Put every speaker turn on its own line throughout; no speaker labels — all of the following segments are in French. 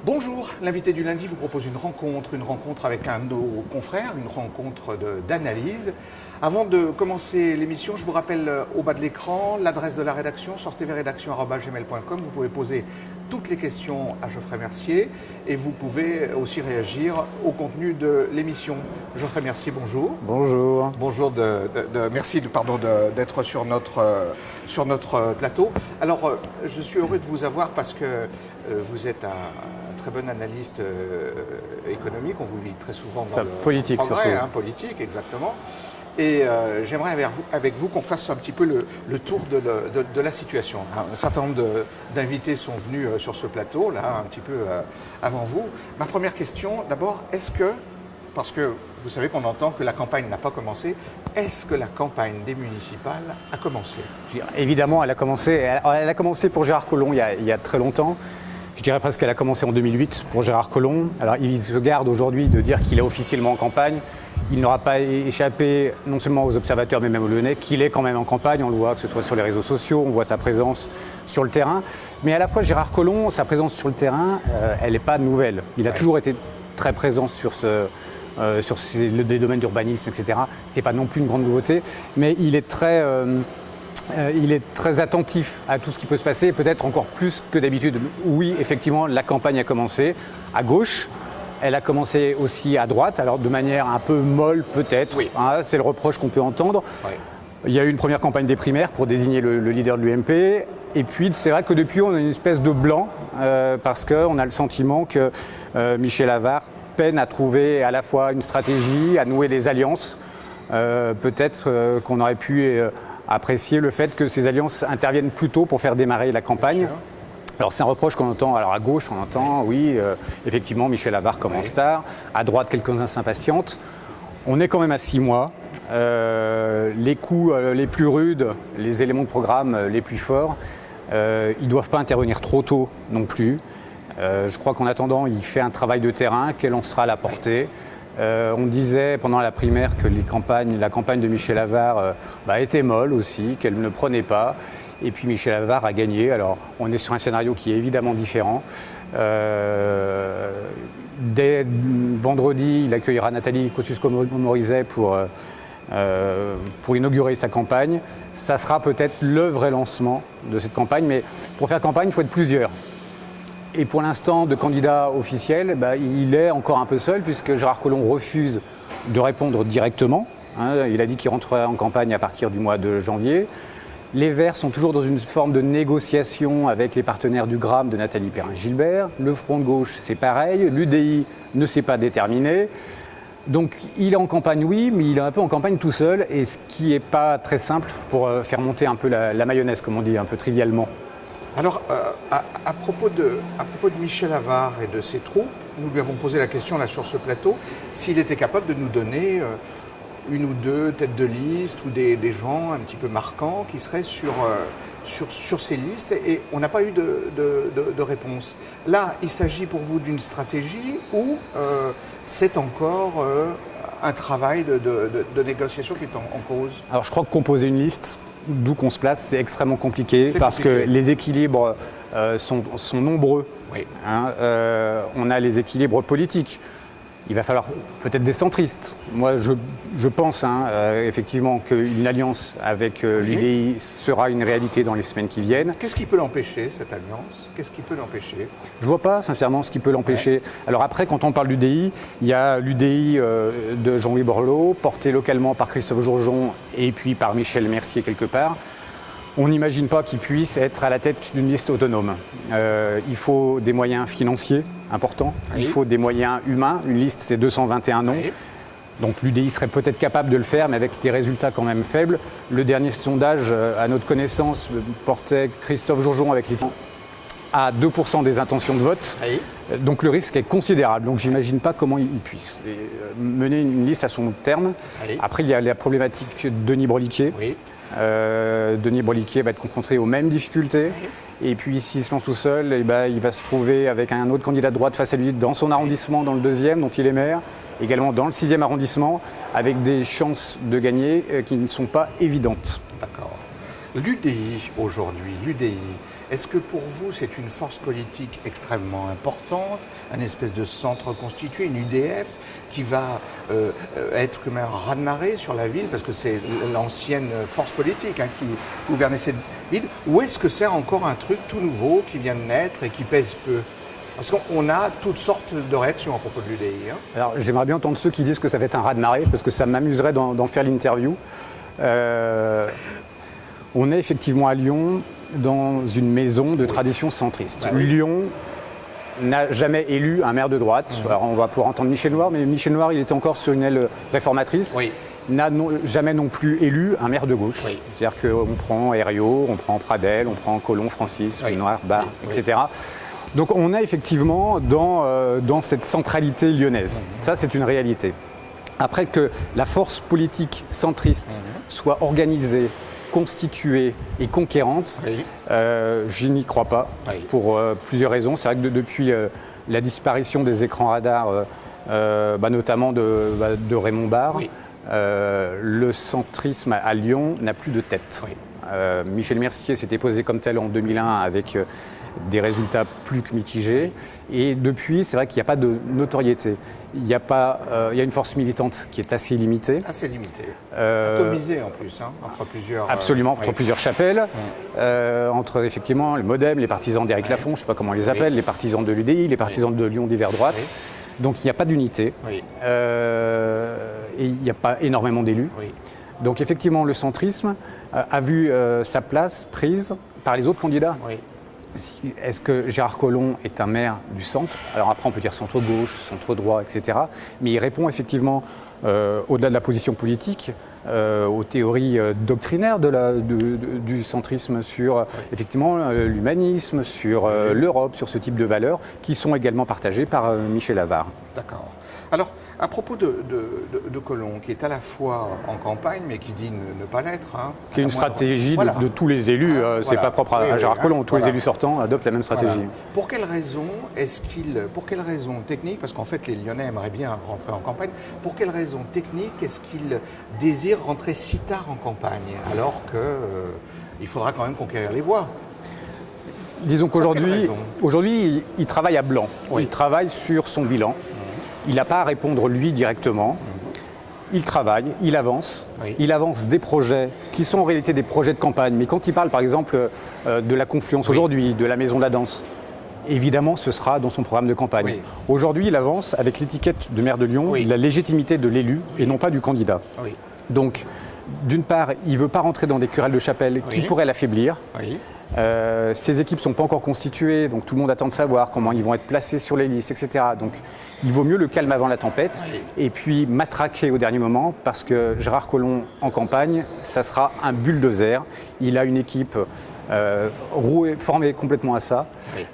Bonjour, l'invité du lundi vous propose une rencontre avec un de nos confrères, une rencontre d'analyse. Avant de commencer l'émission, je vous rappelle au bas de l'écran l'adresse de la rédaction, source-tv-rédaction@gmail.com. Vous pouvez poser toutes les questions à Geoffrey Mercier et vous pouvez aussi réagir au contenu de l'émission. Geoffrey Mercier, bonjour.
Bonjour.
Bonjour, merci d'être sur notre plateau. Alors, je suis heureux de vous avoir parce que vous êtes un très bon analyste économique. On vous lit très souvent dans le
politique,
progrès,
surtout.
Politique, exactement. Et j'aimerais avec vous qu'on fasse un petit peu le tour de la situation. Un certain nombre d'invités sont venus sur ce plateau, là, un petit peu avant vous. Ma première question, d'abord, parce que vous savez qu'on entend que la campagne n'a pas commencé, est-ce que la campagne des municipales a commencé?
Évidemment, elle a commencé pour Gérard Collomb il y a très longtemps. Je dirais presque qu'elle a commencé en 2008 pour Gérard Collomb. Alors il se garde aujourd'hui de dire qu'il est officiellement en campagne. Il n'aura pas échappé non seulement aux observateurs mais même aux Lyonnais qu'il est quand même en campagne. On le voit que ce soit sur les réseaux sociaux, on voit sa présence sur le terrain. Mais à la fois Gérard Collomb, sa présence sur le terrain, elle n'est pas nouvelle. Il a toujours été très présent sur des domaines d'urbanisme, etc. Ce n'est pas non plus une grande nouveauté, mais il est très attentif à tout ce qui peut se passer, peut-être encore plus que d'habitude. Oui, effectivement, la campagne a commencé à gauche. Elle a commencé aussi à droite, alors de manière un peu molle peut-être.
Oui.
C'est le reproche qu'on peut entendre.
Oui.
Il y a eu une première campagne des primaires pour désigner le leader de l'UMP. Et puis c'est vrai que depuis, on a une espèce de blanc, parce qu'on a le sentiment que Michel Avart peine à trouver à la fois une stratégie, à nouer des alliances. Peut-être qu'on aurait pu apprécier le fait que ces alliances interviennent plus tôt pour faire démarrer la campagne. Alors c'est un reproche qu'on entend, alors à gauche on entend, oui, effectivement Michel Avart commence tard, à droite quelques-uns s'impatientent. On est quand même à 6 mois, les coups les plus rudes, les éléments de programme les plus forts, ils ne doivent pas intervenir trop tôt non plus. Je crois qu'en attendant il fait un travail de terrain, quelle en sera la portée. On disait pendant la primaire que la campagne de Michel Avart était molle aussi, qu'elle ne prenait pas. Et puis Michel Avart a gagné. Alors on est sur un scénario qui est évidemment différent. Dès vendredi, il accueillera Nathalie Kosciusko-Morizet pour inaugurer sa campagne. Ça sera peut-être le vrai lancement de cette campagne. Mais pour faire campagne, il faut être plusieurs. Et pour l'instant, de candidat officiel, il est encore un peu seul puisque Gérard Collomb refuse de répondre directement. Il a dit qu'il rentrerait en campagne à partir du mois de janvier. Les Verts sont toujours dans une forme de négociation avec les partenaires du GRAM de Nathalie Perrin-Gilbert. Le Front de gauche, c'est pareil. L'UDI ne s'est pas déterminé. Donc il est en campagne, oui, mais il est un peu en campagne tout seul. Et ce qui n'est pas très simple pour faire monter un peu la mayonnaise, comme on dit un peu trivialement.
Alors, à propos de Michel Avart et de ses troupes, nous lui avons posé la question là sur ce plateau, s'il était capable de nous donner une ou deux têtes de liste ou des gens un petit peu marquants qui seraient sur ces listes, et on n'a pas eu de réponse. Là, il s'agit pour vous d'une stratégie ou c'est encore un travail de négociation qui est en cause?
Alors je crois que composer une liste, d'où qu'on se place, c'est extrêmement compliqué parce que les équilibres sont nombreux.
Oui.
On a les équilibres politiques. Il va falloir peut-être des centristes. Moi, je pense effectivement qu'une alliance avec l'UDI sera une réalité dans les semaines qui viennent.
Qu'est-ce qui peut l'empêcher, cette alliance? Qu'est-ce qui peut l'empêcher?
Je ne vois pas sincèrement ce qui peut l'empêcher. Alors après, quand on parle d'UDI, il y a l'UDI de Jean-Louis Borloo, porté localement par Christophe Jourjon et puis par Michel Mercier quelque part. On n'imagine pas qu'il puisse être à la tête d'une liste autonome. Il faut des moyens financiers importants, il faut des moyens humains. Une liste, c'est 221 noms. Donc l'UDI serait peut-être capable de le faire, mais avec des résultats quand même faibles. Le dernier sondage, à notre connaissance, portait Christophe Jourjon avec les à 2% des intentions de vote. Donc le risque est considérable. Donc j'imagine pas comment il puisse mener une liste à son terme. Après, il y a la problématique Denis Broliquier. Denis Broliquier va être confronté aux mêmes difficultés. Et puis s'il se lance tout seul, il va se trouver avec un autre candidat de droite face à lui dans son arrondissement, dans le 2e, dont il est maire, également dans le 6e arrondissement, avec des chances de gagner qui ne sont pas évidentes.
D'accord. L'UDI aujourd'hui, Est-ce que pour vous, c'est une force politique extrêmement importante, un espèce de centre constitué, une UDF, qui va être comme un raz-de-marée sur la ville, parce que c'est l'ancienne force politique qui gouvernait cette ville, ou est-ce que c'est encore un truc tout nouveau qui vient de naître et qui pèse peu? Parce qu'on a toutes sortes de réactions à propos de l'UDI.
Alors j'aimerais bien entendre ceux qui disent que ça va être un raz-de-marée, parce que ça m'amuserait d'en faire l'interview. On est effectivement à Lyon dans une maison de tradition centriste. Lyon n'a jamais élu un maire de droite. Alors on va pouvoir entendre Michel Noir, mais Michel Noir, il était encore sur une aile réformatrice. N'a jamais non plus élu un maire de gauche. C'est-à-dire qu'on prend Herriot, on prend Pradel, on prend Collomb, Francis, Noir, Barre, etc. Donc on est effectivement dans cette centralité lyonnaise. Ça, c'est une réalité. Après que la force politique centriste soit organisée, constituée et conquérante, je n'y crois pas, pour plusieurs raisons. C'est vrai que depuis la disparition des écrans radars, notamment de Raymond Barre, le centrisme à Lyon n'a plus de tête. Michel Mercier s'était posé comme tel en 2001 avec des résultats plus que mitigés. Et depuis, c'est vrai qu'il n'y a pas de notoriété. Il y a une force militante qui est assez limitée.
Assez limitée. Atomisée en plus, entre plusieurs...
Absolument, entre plusieurs chapelles. Entre effectivement le MoDem, les partisans d'Éric Lafont, je ne sais pas comment on les appelle, les partisans de l'UDI, les partisans de Lyon d'hiver droite. Donc il n'y a pas d'unité. Et il n'y a pas énormément d'élus. Donc effectivement, le centrisme a vu sa place prise par les autres candidats. Est-ce que Gérard Collomb est un maire du centre? Alors après, on peut dire centre-gauche, centre-droit, etc. Mais il répond effectivement, au-delà de la position politique, aux théories doctrinaires du centrisme sur effectivement l'humanisme, sur l'Europe, sur ce type de valeurs, qui sont également partagées par Michel Avare.
D'accord. Alors, à propos de Collomb, qui est à la fois en campagne, mais qui dit ne pas l'être.
Qui est une stratégie de tous les élus, c'est pas propre à Gérard Collomb, tous les élus sortants adoptent la même stratégie.
Pour quelle raison technique, parce qu'en fait les Lyonnais aimeraient bien rentrer en campagne, pour quelle raison technique est-ce qu'ils désirent rentrer si tard en campagne, alors qu'il faudra quand même conquérir les voix?
Disons qu'aujourd'hui, il travaille à blanc, il travaille sur son bilan. Il n'a pas à répondre lui directement. Il travaille, il avance des projets qui sont en réalité des projets de campagne. Mais quand il parle par exemple de la Confluence aujourd'hui, de la Maison de la Danse, évidemment ce sera dans son programme de campagne. Aujourd'hui, il avance avec l'étiquette de maire de Lyon, la légitimité de l'élu et non pas du candidat. Donc, d'une part, il ne veut pas rentrer dans des querelles de chapelle qui pourraient l'affaiblir. Ces équipes ne sont pas encore constituées, donc tout le monde attend de savoir comment ils vont être placés sur les listes, etc. Donc il vaut mieux le calme avant la tempête et puis matraquer au dernier moment, parce que Gérard Collomb en campagne, ça sera un bulldozer. Il a une équipe formée complètement à ça.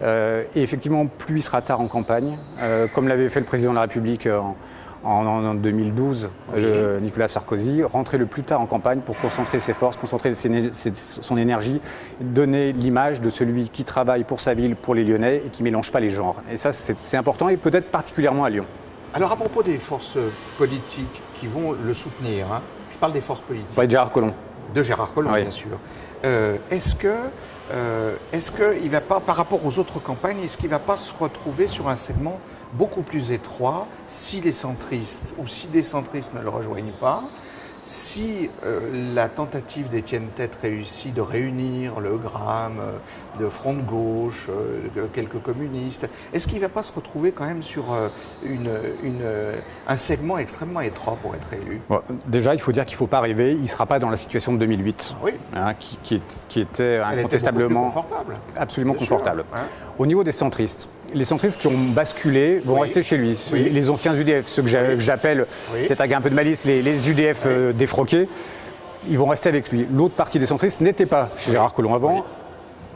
Et effectivement, plus il sera tard en campagne, comme l'avait fait le président de la République en 2012, Nicolas Sarkozy, rentrer le plus tard en campagne pour concentrer ses forces, concentrer son énergie, donner l'image de celui qui travaille pour sa ville, pour les Lyonnais et qui ne mélange pas les genres. Et ça, c'est important et peut-être particulièrement à Lyon.
Alors à propos des forces politiques qui vont le soutenir, je parle des forces politiques.
De Gérard Collomb.
De Gérard Collomb, bien sûr. Est-ce qu'il va pas, par rapport aux autres campagnes, est-ce qu'il ne va pas se retrouver sur un segment beaucoup plus étroit si les centristes ou si des centristes ne le rejoignent pas, si la tentative d'Étienne Tête réussit de réunir le Gramme, de Front de Gauche, quelques communistes, est-ce qu'il ne va pas se retrouver quand même sur un segment extrêmement étroit pour être élu?
Déjà, il faut dire qu'il ne faut pas rêver, il ne sera pas dans la situation de 2008, qui était incontestablement absolument confortable. Au niveau des centristes, les centristes qui ont basculé vont rester chez lui. Les anciens UDF, ceux que j'appelle, peut-être avec un peu de malice, les UDF défroqués, ils vont rester avec lui. L'autre partie des centristes n'était pas chez Gérard Collomb avant,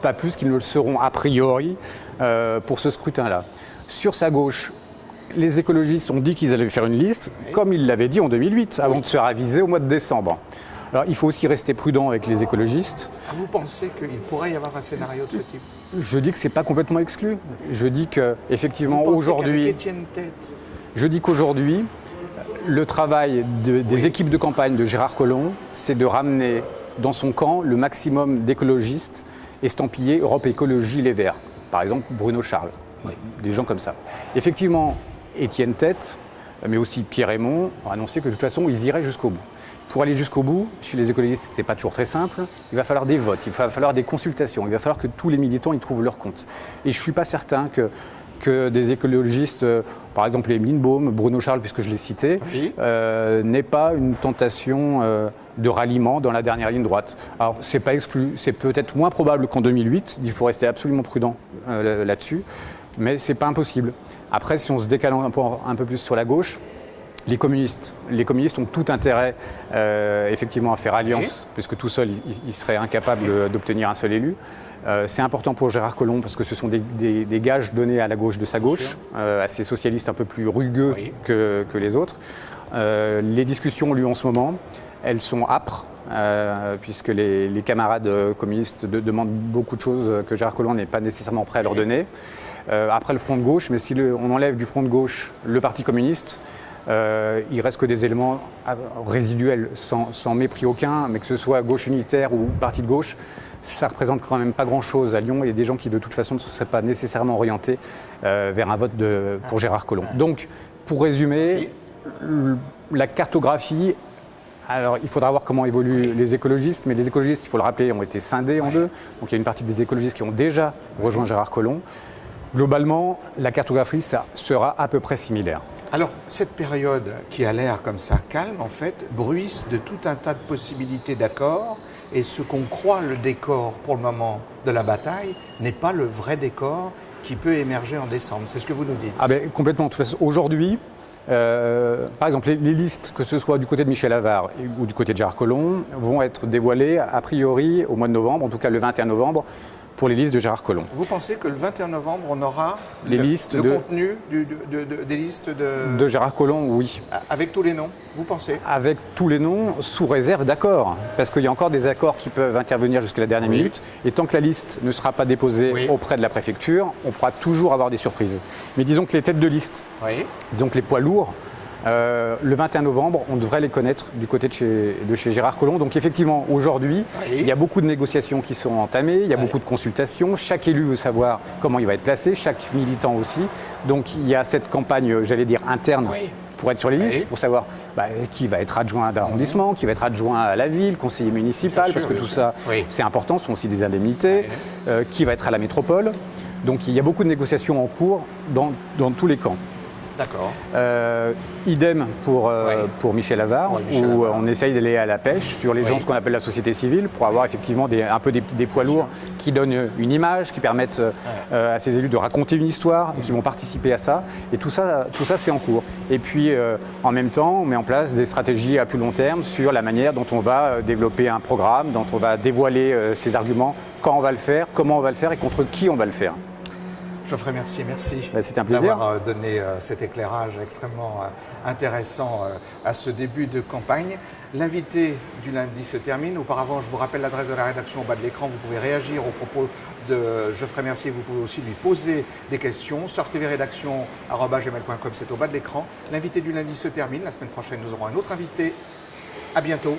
pas plus qu'ils ne le seront a priori pour ce scrutin-là. Sur sa gauche, les écologistes ont dit qu'ils allaient faire une liste, comme ils l'avaient dit en 2008, avant de se faire aviser au mois de décembre. Alors il faut aussi rester prudent avec les écologistes.
Vous pensez qu'il pourrait y avoir un scénario de ce type?
Je dis que ce n'est pas complètement exclu. Je dis qu'effectivement aujourd'hui, je dis qu'aujourd'hui, le travail des équipes de campagne de Gérard Collomb, c'est de ramener dans son camp le maximum d'écologistes estampillé Europe Écologie Les Verts. Par exemple, Bruno Charles, des gens comme ça. Effectivement, Étienne Tête, mais aussi Pierre Raymond, ont annoncé que de toute façon, ils iraient jusqu'au bout. Pour aller jusqu'au bout, chez les écologistes, ce n'est pas toujours très simple. Il va falloir des votes, il va falloir des consultations, il va falloir que tous les militants y trouvent leur compte. Et je ne suis pas certain que des écologistes, par exemple Emeline Baume, Bruno Charles, puisque je l'ai cité, n'aient pas une tentation de ralliement dans la dernière ligne droite. Alors, ce n'est pas exclu, c'est peut-être moins probable qu'en 2008, il faut rester absolument prudent là-dessus, mais ce n'est pas impossible. Après, si on se décale un peu plus sur la gauche, les communistes ont tout intérêt effectivement à faire alliance, puisque tout seul, ils seraient incapables d'obtenir un seul élu. C'est important pour Gérard Collomb parce que ce sont des gages donnés à la gauche de sa gauche, à ces socialistes un peu plus rugueux que les autres. Les discussions ont lieu en ce moment, elles sont âpres, puisque les camarades communistes demandent beaucoup de choses que Gérard Collomb n'est pas nécessairement prêt à leur donner. Après le front de gauche, mais si on enlève du front de gauche le Parti communiste, il reste que des éléments résiduels, sans mépris aucun, mais que ce soit gauche unitaire ou parti de gauche, ça ne représente quand même pas grand-chose à Lyon. Il y a des gens qui, de toute façon, ne seraient pas nécessairement orientés vers un vote pour Gérard Collomb. Donc, pour résumer, la cartographie, alors il faudra voir comment évoluent les écologistes, mais les écologistes, il faut le rappeler, ont été scindés en deux. Donc, il y a une partie des écologistes qui ont déjà rejoint Gérard Collomb. Globalement, la cartographie, ça sera à peu près similaire.
Alors, cette période qui a l'air comme ça calme, en fait, bruisse de tout un tas de possibilités d'accords. Et ce qu'on croit le décor pour le moment de la bataille n'est pas le vrai décor qui peut émerger en décembre. C'est ce que vous nous dites.
Ah ben, complètement. De toute façon, aujourd'hui, par exemple, les listes, que ce soit du côté de Michel Avare ou du côté de Gérard Collomb, vont être dévoilées a priori au mois de novembre, en tout cas le 21 novembre, pour les listes de Gérard Collomb.
Vous pensez que le 21 novembre, on aura
les listes
contenu des listes
de Gérard Collomb, oui.
Avec tous les noms, vous pensez?
Avec tous les noms, sous réserve d'accords. Parce qu'il y a encore des accords qui peuvent intervenir jusqu'à la dernière minute. Et tant que la liste ne sera pas déposée auprès de la préfecture, on pourra toujours avoir des surprises. Mais disons que les têtes de liste, disons que les poids lourds, le 21 novembre, on devrait les connaître du côté de chez Gérard Collomb. Donc effectivement, aujourd'hui, il y a beaucoup de négociations qui sont entamées, il y a beaucoup de consultations. Chaque élu veut savoir comment il va être placé, chaque militant aussi. Donc il y a cette campagne, j'allais dire, interne pour être sur les listes, pour savoir qui va être adjoint d'arrondissement, qui va être adjoint à la ville, conseiller municipal, parce que tout ça, c'est important, ce sont aussi des indemnités, qui va être à la métropole. Donc il y a beaucoup de négociations en cours dans tous les camps.
D'accord.
Idem pour Michel Avare, où on essaye d'aller à la pêche sur les gens, ce qu'on appelle la société civile, pour avoir effectivement un peu des poids lourds qui donnent une image, qui permettent à ces élus de raconter une histoire, et qui vont participer à ça. Et tout ça c'est en cours. Et puis, en même temps, on met en place des stratégies à plus long terme sur la manière dont on va développer un programme, dont on va dévoiler ses arguments, quand on va le faire, comment on va le faire et contre qui on va le faire.
Geoffrey Mercier, merci
c'était un plaisir
d'avoir donné cet éclairage extrêmement intéressant à ce début de campagne. L'invité du lundi se termine. Auparavant, je vous rappelle l'adresse de la rédaction au bas de l'écran. Vous pouvez réagir aux propos de Geoffrey Mercier. Vous pouvez aussi lui poser des questions. surtvrédaction@gmail.com, c'est au bas de l'écran. L'invité du lundi se termine. La semaine prochaine, nous aurons un autre invité. À bientôt.